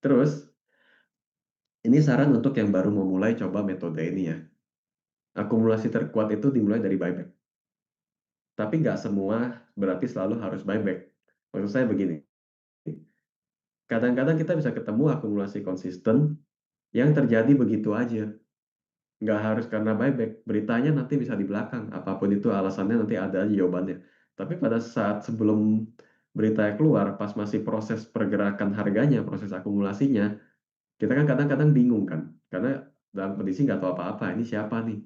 Terus, ini saran untuk yang baru mau mulai coba metode ini ya. Akumulasi terkuat itu dimulai dari buyback. Tapi nggak semua berarti selalu harus buyback. Maksud saya begini, kadang-kadang kita bisa ketemu akumulasi konsisten yang terjadi begitu aja. Nggak harus karena buyback. Beritanya nanti bisa di belakang. Apapun itu alasannya nanti ada aja jawabannya. Tapi pada saat sebelum berita keluar, pas masih proses pergerakan harganya, proses akumulasinya, kita kan kadang-kadang bingung kan. Karena dalam kondisi nggak tahu apa-apa, ini siapa nih?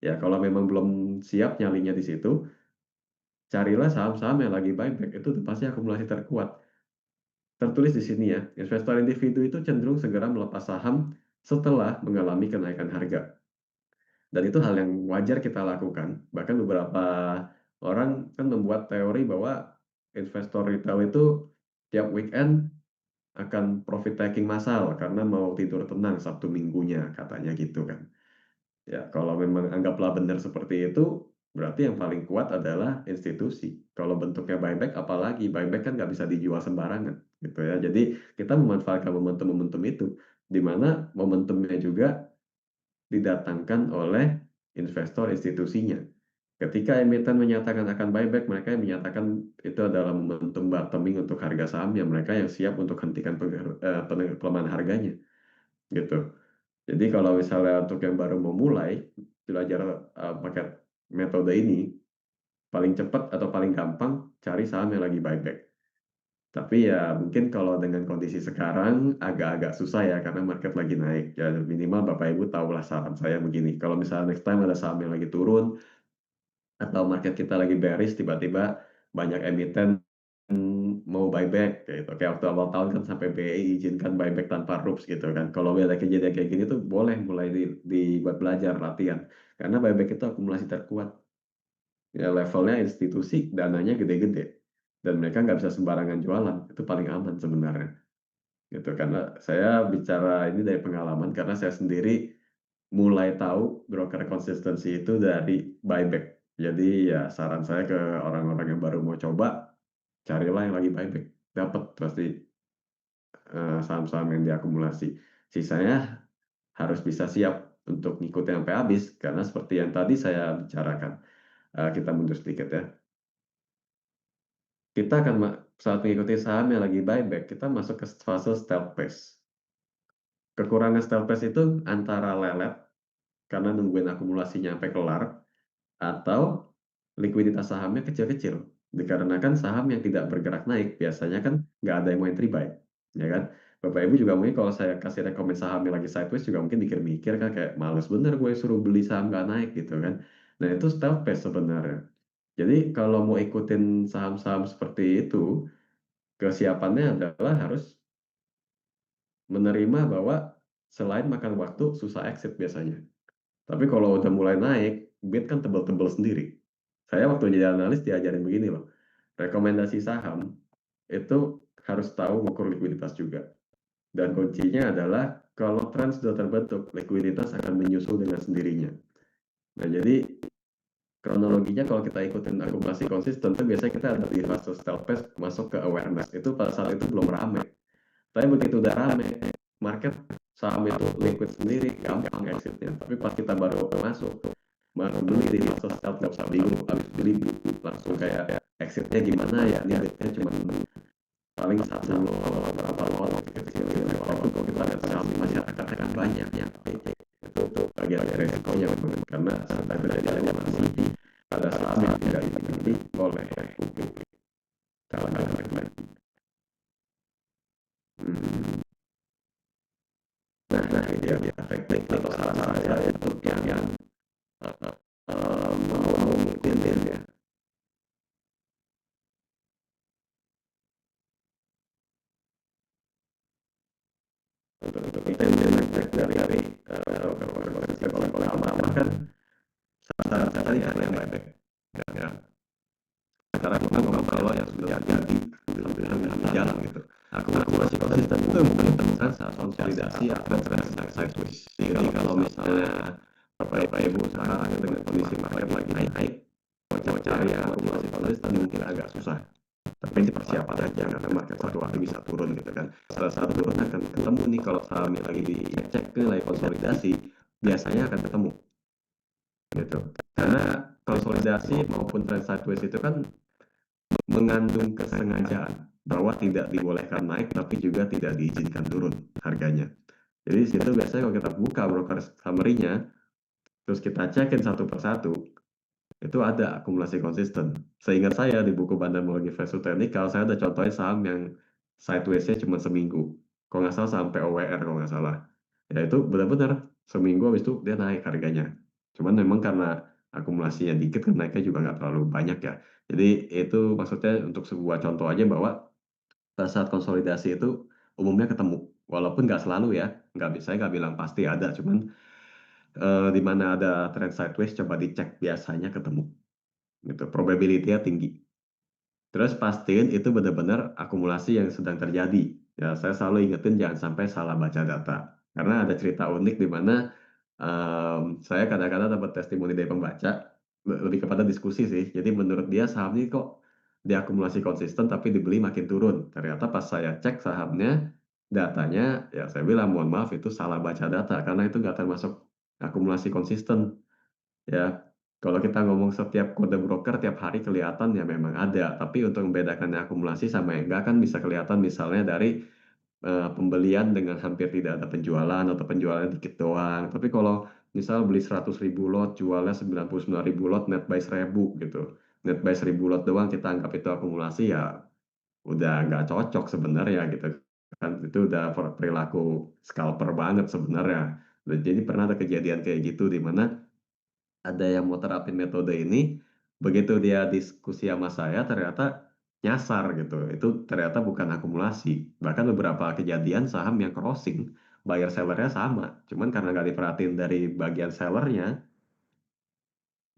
Ya kalau memang belum siap nyalinya di situ, carilah saham-saham yang lagi buyback. Itu tuh pasti akumulasi terkuat. Tertulis di sini ya, investor individu itu cenderung segera melepas saham setelah mengalami kenaikan harga. Dan itu hal yang wajar kita lakukan. Bahkan beberapa orang kan membuat teori bahwa investor retail itu tiap weekend akan profit taking massal karena mau tidur tenang Sabtu Minggunya, katanya gitu kan. Ya, kalau memang anggaplah benar seperti itu, berarti yang paling kuat adalah institusi. Kalau bentuknya buyback, apalagi buyback kan nggak bisa dijual sembarangan, gitu ya. Jadi kita memanfaatkan momentum-momentum itu, di mana momentumnya juga didatangkan oleh investor institusinya. Ketika emiten menyatakan akan buyback, mereka yang menyatakan itu adalah momentum bottoming untuk harga sahamnya. Mereka yang siap untuk hentikan pelemahan harganya, gitu. Jadi kalau misalnya untuk yang baru mau mulai belajar pakai metode ini, paling cepat atau paling gampang cari saham yang lagi buyback. Tapi ya mungkin kalau dengan kondisi sekarang agak-agak susah ya karena market lagi naik. Ya minimal Bapak Ibu tahulah saran saya begini. Kalau misalnya next time ada saham yang lagi turun atau market kita lagi bearish tiba-tiba banyak emiten mau buyback gitu. Kayak waktu awal tahun kan sampai BI izinkan buyback tanpa rules gitu kan. Kalau ada kejadian kayak gini tuh boleh mulai dibuat belajar latihan. Karena buyback itu akumulasi terkuat. Ya levelnya institusi dananya gede-gede dan mereka nggak bisa sembarangan jualan. Itu paling aman sebenarnya. Gitu karena saya bicara ini dari pengalaman karena saya sendiri mulai tahu broker konsistensi itu dari buyback. Jadi ya saran saya ke orang-orang yang baru mau coba, carilah yang lagi buyback. Dapat pasti saham-saham yang diakumulasi. Sisanya harus bisa siap untuk ngikutin sampai habis karena seperti yang tadi saya bicarakan. Kita mundur sedikit ya. Kita akan saat mengikuti saham yang lagi buyback, kita masuk ke fase stealth phase. Kekurangan stealth phase itu antara lelet karena nungguin akumulasinya sampai kelar, atau likuiditas sahamnya kecil-kecil. Dikarenakan saham yang tidak bergerak naik, biasanya kan nggak ada yang mau entry buy. Ya kan? Bapak Ibu juga mungkin kalau saya kasih rekomend saham yang lagi sideways juga mungkin mikir-mikir kan kayak males bener gue suruh beli saham nggak naik gitu kan. Nah itu stealth phase sebenarnya. Jadi kalau mau ikutin saham-saham seperti itu, kesiapannya adalah harus menerima bahwa selain makan waktu, susah exit biasanya. Tapi kalau udah mulai naik, bid kan tebel-tebel sendiri. Saya waktu jadi analis diajarin begini loh, rekomendasi saham itu harus tahu mengukur likuiditas juga. Dan kuncinya adalah kalau tren sudah terbentuk, likuiditas akan menyusul dengan sendirinya. Nah, jadi kronologinya kalau kita ikutin akumulasi konsisten, itu biasanya kita ada di fase stealth phase masuk ke awareness. Itu pada saat itu belum ramai. Tapi begitu udah rame, market saham itu liquid sendiri, gampang exitnya. Tapi pas kita baru masuk, baru beli di fase stealth phase, bingung, habis beli langsung kayak exitnya gimana ya, ini bednya cuma paling satu kalau berapa lot kecil gitu. Walaupun kalau kita lihat saham di masyarakat kan banyak yang itu bagian resikonya karena sedang terjadi akumulasi ada saham yang tidak dimiliki oleh publik. Kalangan lain. Nah, ini dia teknik atau saran saya untuk yang mau ngikutin ya. Untuk ikutin dari oleh lama kan saran saya tadi ada yang buyback. Ya. Sekarang ngomong kalau yang sudah jadi sambil jalan gitu. Akumulasi konsisten itu mungkin tren saat konsolidasi atau tren sideways. Jadi kalau misalnya Bapak Ibu sekarang dengan kondisi market lagi naik, mau cari yang akumulasi konsisten mungkin agak susah. Tapi ini persiapan aja karena market satu waktu bisa turun gitu kan. pada saat turun akan ketemu nih kalau sahamnya lagi dicek nilai konsolidasi, biasanya akan ketemu gitu. Karena konsolidasi maupun trend sideways itu kan mengandung kesengajaan bahwa tidak dibolehkan naik tapi juga tidak diizinkan turun harganya. Jadi di situ biasanya kalau kita buka broker summary-nya, terus kita cekin satu persatu, itu ada akumulasi konsisten. Seingat saya di buku Bandar-Morgi versus Technical, saya ada contohin saham yang sideways-nya cuma seminggu. Kalau nggak salah sampai OWR kalau nggak salah. Ya itu benar-benar seminggu habis itu dia naik harganya. Cuman memang karena akumulasinya dikit kan naiknya juga nggak terlalu banyak ya. Jadi itu maksudnya untuk sebuah contoh aja bahwa pada saat konsolidasi itu umumnya ketemu. Walaupun nggak selalu ya, saya nggak bilang pasti ada, cuman di mana ada trend sideways coba dicek biasanya ketemu gitu, probability-nya tinggi. Terus pastiin itu benar-benar akumulasi yang sedang terjadi. Ya, saya selalu ingetin jangan sampai salah baca data. Karena ada cerita unik di mana saya kadang-kadang dapat testimoni dari pembaca, lebih kepada diskusi sih. Jadi menurut dia saham ini kok diakumulasi konsisten tapi dibeli makin turun. Ternyata pas saya cek sahamnya, datanya, ya saya bilang mohon maaf itu salah baca data karena itu nggak termasuk akumulasi konsisten. Ya, kalau kita ngomong setiap kode broker tiap hari kelihatan ya memang ada, tapi untuk membedakannya akumulasi sama yang enggak kan bisa kelihatan misalnya dari pembelian dengan hampir tidak ada penjualan atau penjualannya dikit doang. Tapi kalau misal beli 100.000 lot, jualnya 99.000 lot, net buy 1.000 gitu. Net buy 1.000 lot doang kita anggap itu akumulasi ya udah nggak cocok sebenarnya gitu kan. Itu udah perilaku scalper banget sebenarnya. Dan jadi pernah ada kejadian kayak gitu di mana ada yang mau terapin metode ini, begitu dia diskusi sama saya ternyata nyasar gitu. Itu ternyata bukan akumulasi. Bahkan beberapa kejadian saham yang crossing, buyer sellernya sama. Cuman karena nggak diperhatiin dari bagian sellernya,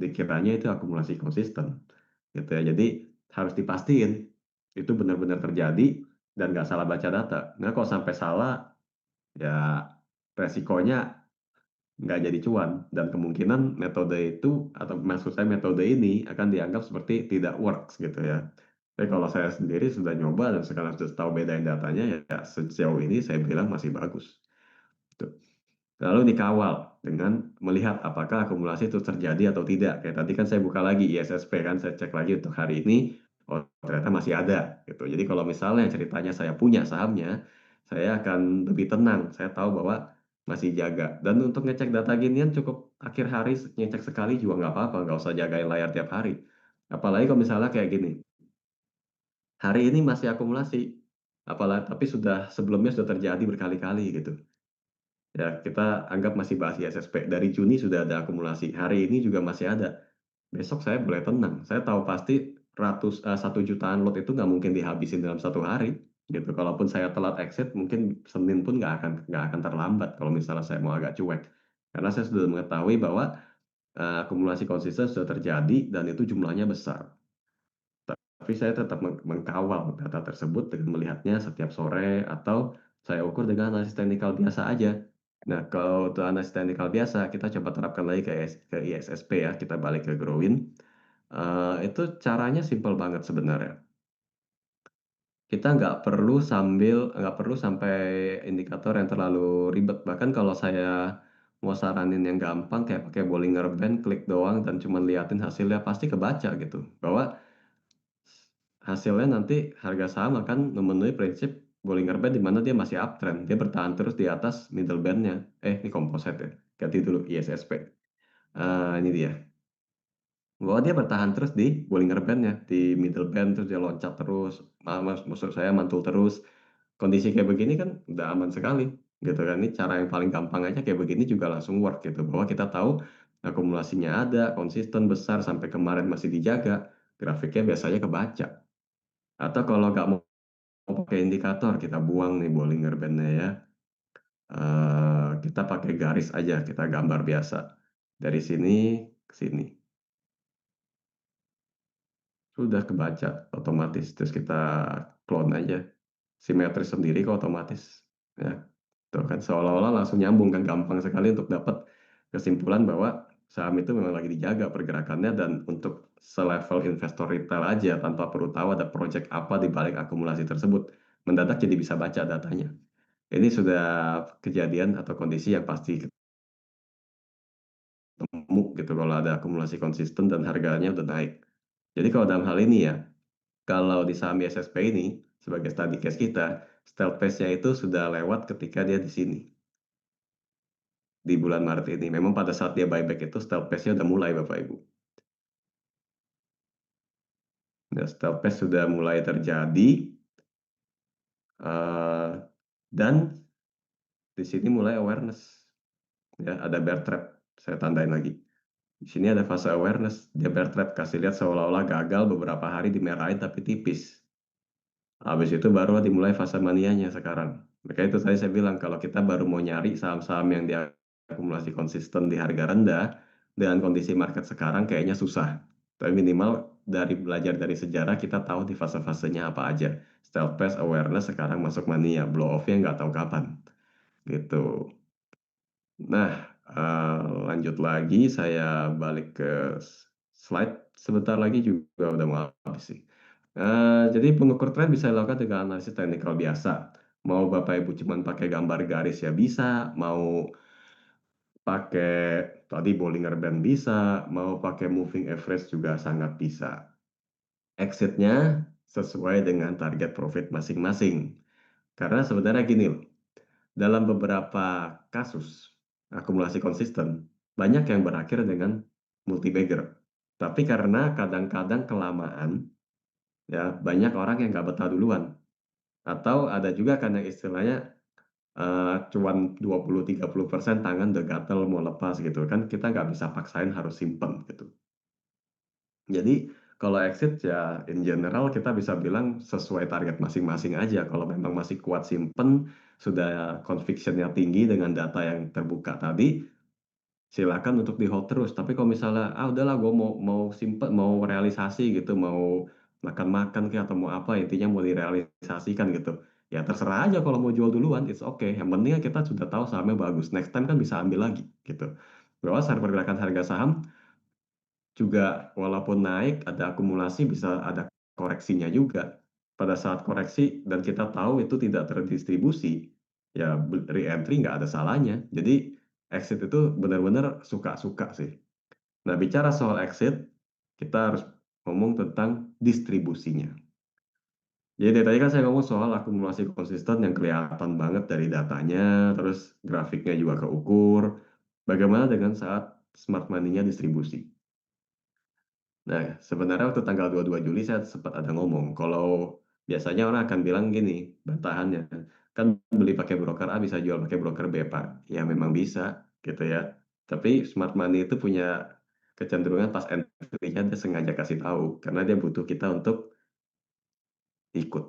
dikiranya itu akumulasi konsisten. Gitu ya. Jadi harus dipastiin itu benar-benar terjadi dan nggak salah baca data. Nah, kalau sampai salah, ya resikonya nggak jadi cuan dan kemungkinan metode itu atau maksud saya metode ini akan dianggap seperti tidak works gitu ya. Tapi kalau saya sendiri sudah nyoba dan sekarang sudah tahu bedain datanya ya sejauh ini saya bilang masih bagus. Gitu. Lalu dikawal dengan melihat apakah akumulasi itu terjadi atau tidak. Kayak tadi kan saya buka lagi ISSP kan saya cek lagi untuk hari ini, oh ternyata masih ada gitu. Jadi kalau misalnya ceritanya saya punya sahamnya, saya akan lebih tenang. Saya tahu bahwa masih jaga. Dan untuk ngecek data ginian cukup akhir hari ngecek sekali juga nggak apa-apa, nggak usah jagain layar tiap hari. Apalagi kalau misalnya kayak gini, hari ini masih akumulasi, apalagi tapi sebelumnya sudah terjadi berkali-kali gitu. Ya, kita anggap masih bahas ISSP. Dari Juni sudah ada akumulasi. Hari ini juga masih ada. Besok saya boleh tenang. Saya tahu pasti 1 jutaan lot itu nggak mungkin dihabisin dalam 1 hari. Gitu. Kalaupun saya telat exit, mungkin Senin pun nggak akan terlambat kalau misalnya saya mau agak cuek. Karena saya sudah mengetahui bahwa akumulasi konsisten sudah terjadi dan itu jumlahnya besar. Tapi saya tetap mengkawal data tersebut dengan melihatnya setiap sore atau saya ukur dengan analisis teknikal biasa aja. Nah, kalau untuk analisis teknikal biasa, kita coba terapkan lagi ke ISSP ya, kita balik ke Growin. Itu caranya simpel banget sebenarnya. Kita nggak perlu sampai indikator yang terlalu ribet. Bahkan kalau saya mau saranin yang gampang kayak pakai Bollinger Band, klik doang dan cuma liatin hasilnya pasti kebaca gitu. Bahwa hasilnya nanti harga saham akan memenuhi prinsip Bollinger Band di mana dia masih uptrend, dia bertahan terus di atas middle band-nya. Ini composite ya, ganti dulu ISSP. Ini dia, bahwa dia bertahan terus di Bollinger Band-nya, di middle band terus dia loncat terus, maksud saya mantul terus. Kondisi kayak begini kan udah aman sekali, gitu kan. Ini cara yang paling gampang aja kayak begini juga langsung work gitu, bahwa kita tahu akumulasinya ada, konsisten besar sampai kemarin masih dijaga, grafiknya biasanya kebaca. Atau kalau nggak mau pakai indikator, kita buang nih Bollinger Band-nya ya. Kita pakai garis aja, kita gambar biasa. Dari sini ke sini. Sudah kebaca otomatis. Terus kita clone aja. Simetris sendiri kok otomatis. Ya, tuh kan seolah-olah langsung nyambung kan, gampang sekali untuk dapat kesimpulan bahwa saham itu memang lagi dijaga pergerakannya dan untuk selevel investor retail aja tanpa perlu tahu ada project apa di balik akumulasi tersebut. mendadak jadi bisa baca datanya. Ini sudah kejadian atau kondisi yang pasti ketemu gitu kalau ada akumulasi konsisten dan harganya udah naik. Jadi kalau dalam hal ini ya, kalau di saham ISSP ini sebagai study case kita, stealth phase-nya itu sudah lewat ketika dia di sini di bulan Maret ini. Memang pada saat dia buyback itu stealth phase-nya udah mulai Bapak Ibu. Nah, stealth phase sudah mulai terjadi eh, dan di sini mulai awareness. Ya, ada bear trap. Saya tandain lagi. Di sini ada fase awareness. Dia bear trap kasih lihat seolah-olah gagal beberapa hari dimerahin tapi tipis. Habis itu baru dimulai fase manianya sekarang. Maka itu tadi saya bilang kalau kita baru mau nyari saham-saham yang diakumulasi konsisten di harga rendah dengan kondisi market sekarang kayaknya susah. Tapi minimal dari belajar dari sejarah kita tahu di fase-fasenya apa aja. Stealth phase, awareness, sekarang masuk mania. Blow off-nya nggak tahu kapan. Gitu. Nah, lanjut lagi saya balik ke slide. Sebentar lagi juga udah mau habis sih. Jadi pengukur tren bisa dilakukan dengan analisis teknikal biasa. Mau Bapak Ibu cuman pakai gambar garis ya bisa, mau pakai tadi Bollinger Band bisa, mau pakai moving average juga sangat bisa. Exitnya sesuai dengan target profit masing-masing. Karena sebenarnya gini loh, dalam beberapa kasus akumulasi konsisten, banyak yang berakhir dengan multi bagger. Tapi karena kadang-kadang kelamaan, ya banyak orang yang nggak betah duluan. Atau ada juga kan yang istilahnya cuan 20-30% tangan udah gatel mau lepas gitu kan kita nggak bisa paksain harus simpen gitu. Jadi kalau exit ya in general kita bisa bilang sesuai target masing-masing aja. Kalau memang masih kuat simpen, sudah convictionnya tinggi dengan data yang terbuka tadi, silakan untuk di hold terus. Tapi kalau misalnya udahlah gue mau simpen mau realisasi gitu, mau makan-makan kayak atau mau apa intinya mau direalisasikan gitu. Ya terserah aja kalau mau jual duluan, it's okay. Yang penting kan kita sudah tahu sahamnya bagus. Next time kan bisa ambil lagi gitu. Bahwa saat pergerakan harga saham juga walaupun naik ada akumulasi bisa ada koreksinya juga. Pada saat koreksi dan kita tahu itu tidak terdistribusi, ya re-entry nggak ada salahnya. Jadi exit itu benar-benar suka-suka sih. Nah, bicara soal exit, kita harus ngomong tentang distribusinya. Jadi dari tadi kan saya ngomong soal akumulasi konsisten yang kelihatan banget dari datanya, terus grafiknya juga keukur. Bagaimana dengan saat smart money-nya distribusi? Nah, sebenarnya waktu tanggal 22 Juli saya sempat ada ngomong, kalau biasanya orang akan bilang gini, bantahannya, kan beli pakai broker A bisa jual pakai broker B, Pak. Ya memang bisa, gitu ya. Tapi smart money itu punya kecenderungan pas entry-nya dia sengaja kasih tahu, karena dia butuh kita untuk ikut,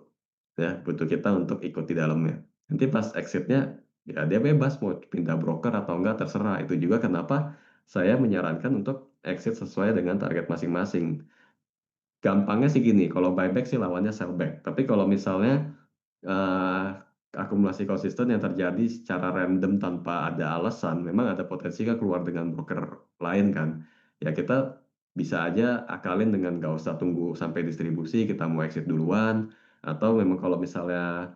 ya, butuh kita untuk ikut di dalamnya. Nanti pas exit-nya, ya dia bebas mau pindah broker atau enggak terserah. Itu juga kenapa saya menyarankan untuk exit sesuai dengan target masing-masing. Gampangnya sih gini, kalau buyback sih lawannya sellback. Tapi kalau misalnya eh, akumulasi konsisten yang terjadi secara random tanpa ada alasan, memang ada potensi kan keluar dengan broker lain kan. Ya kita bisa aja akalin dengan nggak usah tunggu sampai distribusi, kita mau exit duluan. Atau memang kalau misalnya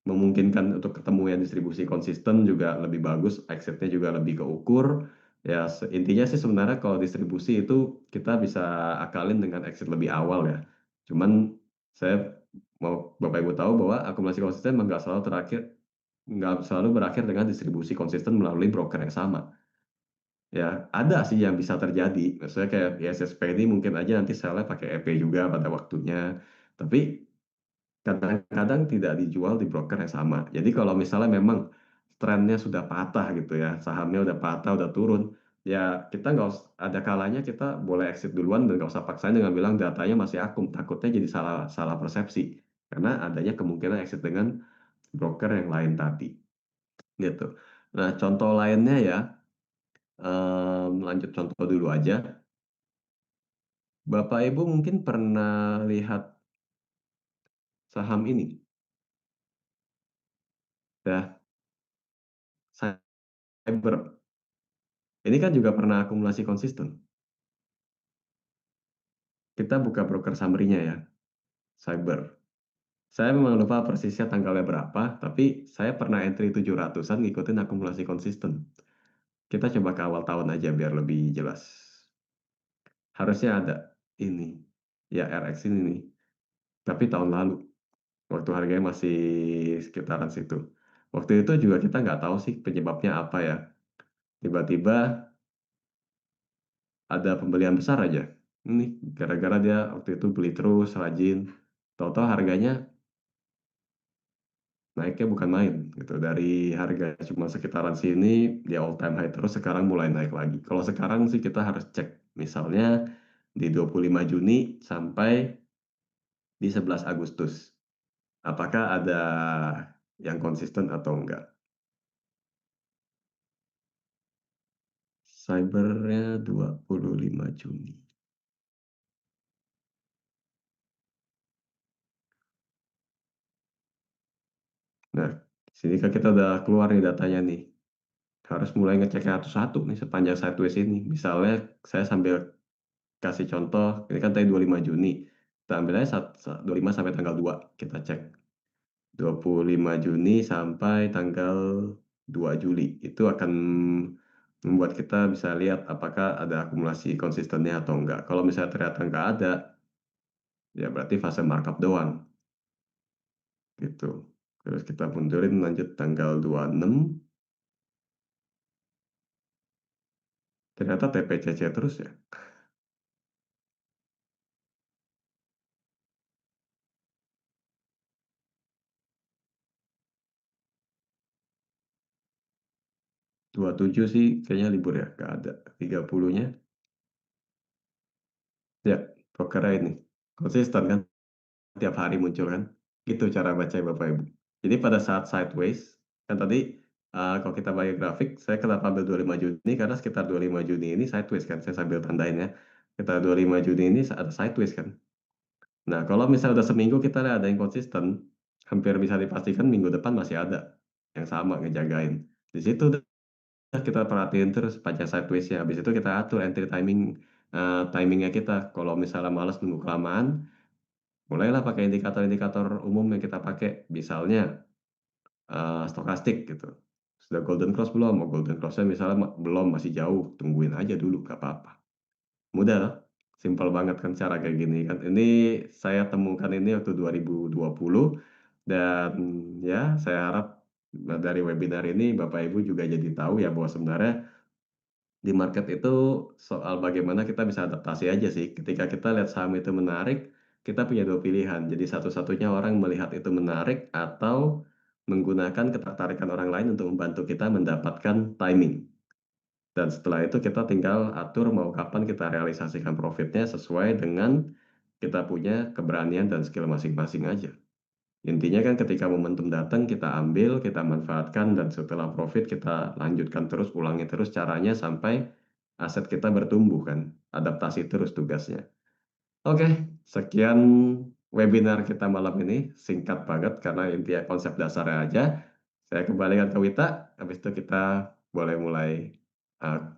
memungkinkan untuk ketemu yang distribusi konsisten juga lebih bagus, exitnya juga lebih keukur. Ya, intinya sih sebenarnya kalau distribusi itu kita bisa akalin dengan exit lebih awal ya. Cuman saya mau Bapak Ibu tahu bahwa akumulasi konsisten memang nggak selalu berakhir dengan distribusi konsisten melalui broker yang sama. Ya, ada sih yang bisa terjadi. Maksudnya kayak ISSP ini mungkin aja nanti selnya pakai EP juga pada waktunya. Tapi kadang-kadang tidak dijual di broker yang sama. Jadi kalau misalnya memang trennya sudah patah gitu ya, sahamnya udah patah, udah turun, ya kita nggak ada kalanya kita boleh exit duluan dan nggak usah paksain dengan bilang datanya masih akum. Takutnya jadi salah salah persepsi karena adanya kemungkinan exit dengan broker yang lain tadi, gitu. Nah contoh lainnya ya, lanjut contoh dulu aja. Bapak Ibu mungkin pernah lihat saham ini, ya, Cyber. Ini kan juga pernah akumulasi konsisten. Kita buka broker summary-nya ya, Cyber. Saya memang lupa persisnya tanggalnya berapa, tapi saya pernah entry 700-an ngikutin akumulasi konsisten. Kita coba ke awal tahun aja biar lebih jelas. Harusnya ada ini, ya RX ini nih. Tapi tahun lalu, waktu harganya masih sekitaran situ. Waktu itu juga kita nggak tahu sih penyebabnya apa ya. Tiba-tiba ada pembelian besar aja. Ini gara-gara dia waktu itu beli terus, rajin. Tahu-tahu harganya naiknya bukan main gitu. Dari harga cuma sekitaran sini, dia all time high terus, sekarang mulai naik lagi. Kalau sekarang sih kita harus cek, misalnya di 25 Juni sampai di 11 Agustus. Apakah ada yang konsisten atau enggak? Cybernya 25 Juni. Nah, sini kan kita udah keluar nih datanya nih. Harus mulai ngecek satu-satu nih sepanjang sideways ini. Misalnya saya sambil kasih contoh, ini kan tadi 25 Juni. Kita ambil aja 25 sampai tanggal 2, kita cek. 25 Juni sampai tanggal 2 Juli. Itu akan membuat kita bisa lihat apakah ada akumulasi konsistennya atau enggak. Kalau misalnya ternyata enggak ada, ya berarti fase markup doang gitu. Terus kita mundurin lanjut tanggal 26, ternyata TPCC terus ya. 27 sih kayaknya libur ya, nggak ada. 30-nya, ya brokernya ini. Konsisten kan, tiap hari muncul kan. Gitu cara baca Bapak Ibu. Jadi pada saat sideways, kan tadi kalau kita bagi grafik, saya kenapa ambil 25 Juni, karena sekitar 25 Juni ini sideways kan, saya sambil tandain ya. Kita 25 Juni ini ada sideways kan. Nah, kalau misalnya udah seminggu kita lihat ada yang konsisten, hampir bisa dipastikan minggu depan masih ada yang sama ngejagain. Di situ udah kita perhatiin terus panjang sideways-nya. Habis itu kita atur entry timingnya kita. Kalau misalnya males nunggu kelamaan, mulailah pakai indikator-indikator umum yang kita pakai. Misalnya stokastik gitu. Sudah golden cross belum? Oh, golden cross-nya misalnya belum, masih jauh. Tungguin aja dulu, nggak apa-apa. Mudah loh. Simpel banget kan cara kayak gini kan. Ini saya temukan ini waktu 2020 dan ya saya harap dari webinar ini Bapak Ibu juga jadi tahu ya bahwa sebenarnya di market itu soal bagaimana kita bisa adaptasi aja sih. Ketika kita lihat saham itu menarik, kita punya dua pilihan. Jadi satu-satunya orang melihat itu menarik atau menggunakan ketertarikan orang lain untuk membantu kita mendapatkan timing. Dan setelah itu kita tinggal atur mau kapan kita realisasikan profitnya sesuai dengan kita punya keberanian dan skill masing-masing aja. Intinya kan ketika momentum datang kita ambil, kita manfaatkan dan setelah profit kita lanjutkan terus, ulangi terus caranya sampai aset kita bertumbuh kan. Adaptasi terus tugasnya. Oke, sekian webinar kita malam ini. Singkat banget karena intinya konsep dasarnya aja. Saya kembalikan ke Wita, habis itu kita boleh mulai uh,